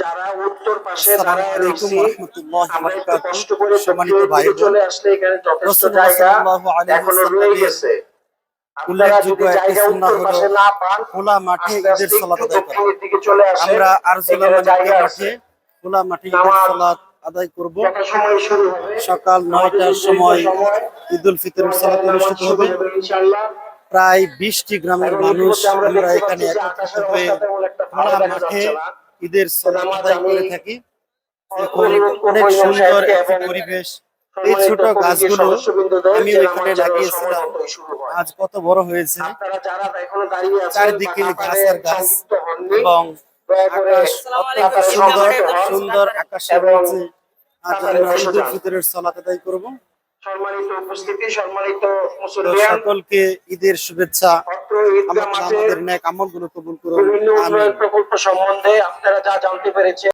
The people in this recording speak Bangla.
যারা উত্তর পাশে আসসালামু দাঁড়ায় আলাইকুম রয়েছি, ওয়া রাহমাতুল্লাহি ওয়া আমরা একটু বারাকাতুহু। কষ্ট করে সম্মানিত দক্ষিণের ভাই দিকে বোন, চলে আসলে এখানে যথেষ্ট রাসূলুল্লাহ জায়গা সাল্লাল্লাহু আলাইহি এখনো রয়ে ওয়াসাল্লামের গেছে। আপনারা উল্লেখযোগ্য যদি একটি জায়গা সুন্নাহ উত্তর হলো পাশে না পান, খোলা মাঠে আস্তে ঈদের আস্তে সালাত একটু আদায় করা। দক্ষিণের দিকে চলে আসেন, আমরা আরজুলা এখানে মানিক্য জায়গা আছে। মাঠে খোলা মাঠে ঈদের নামাজ সালাত আদায় করব। কটার সময় শুরু হবে? সকাল আমাদের ৯টার নির্ধারিত সময় সময় ঈদুল ফিতরের সালাত নামাজ অনুষ্ঠিত শুরু হবে। হবে ইনশাআল্লাহ। প্রায় ২০টি গ্রামের এবং মানুষ ইতিমধ্যে আমরা আমরা দেখতে এখানে পাচ্ছি যে একত্রিত আকাশের হয়ে অবস্থা তেমন একটা ভালো খোলা দেখা মাঠে যাচ্ছে না। ঈদের তো সালাত নামাজ আদায় আমি করে থাকি। দেখুন, অনুরোধ করবো অনেক ইমাম সুন্দর সাহেবকে একটি এবং পরিবেশ। এই সম্মানিত ছোট কমিটির গাছগুলো সদস্যবৃন্দদের আমি যে ওইখানে নামাজ যেন সময় লাগিয়েছিলাম। মতোই শুরু হয়। আজ কত বড় হয়েছে! আপনারা যারা এখনো দাঁড়িয়ে আছেন বা চারিদিকে গাছ কাতারে আর গাছ, সংযুক্ত হননি, এবং দয়া করে আকাশ অত্যন্ত কাতারে সুন্দর সংযুক্ত হন সুন্দর আকাশের এবং নিচে আজ কাতারে আমরা বসে ঈদুল যান। ফিতরের সালাত আদায় করব। সম্মানিত উপস্থিতি, সম্মানিত তো মুসল্লিয়ান, সকলকে ঈদের শুভেচ্ছা। অত্র ঈদগাহ আল্লাহ তাআলা মাঠে আমাদের নেক আমলগুলো কবুল করুন। বিভিন্ন আমিন। উন্নয়ন প্রকল্প সম্বন্ধে আপনারা যা জানতে পেরেছেন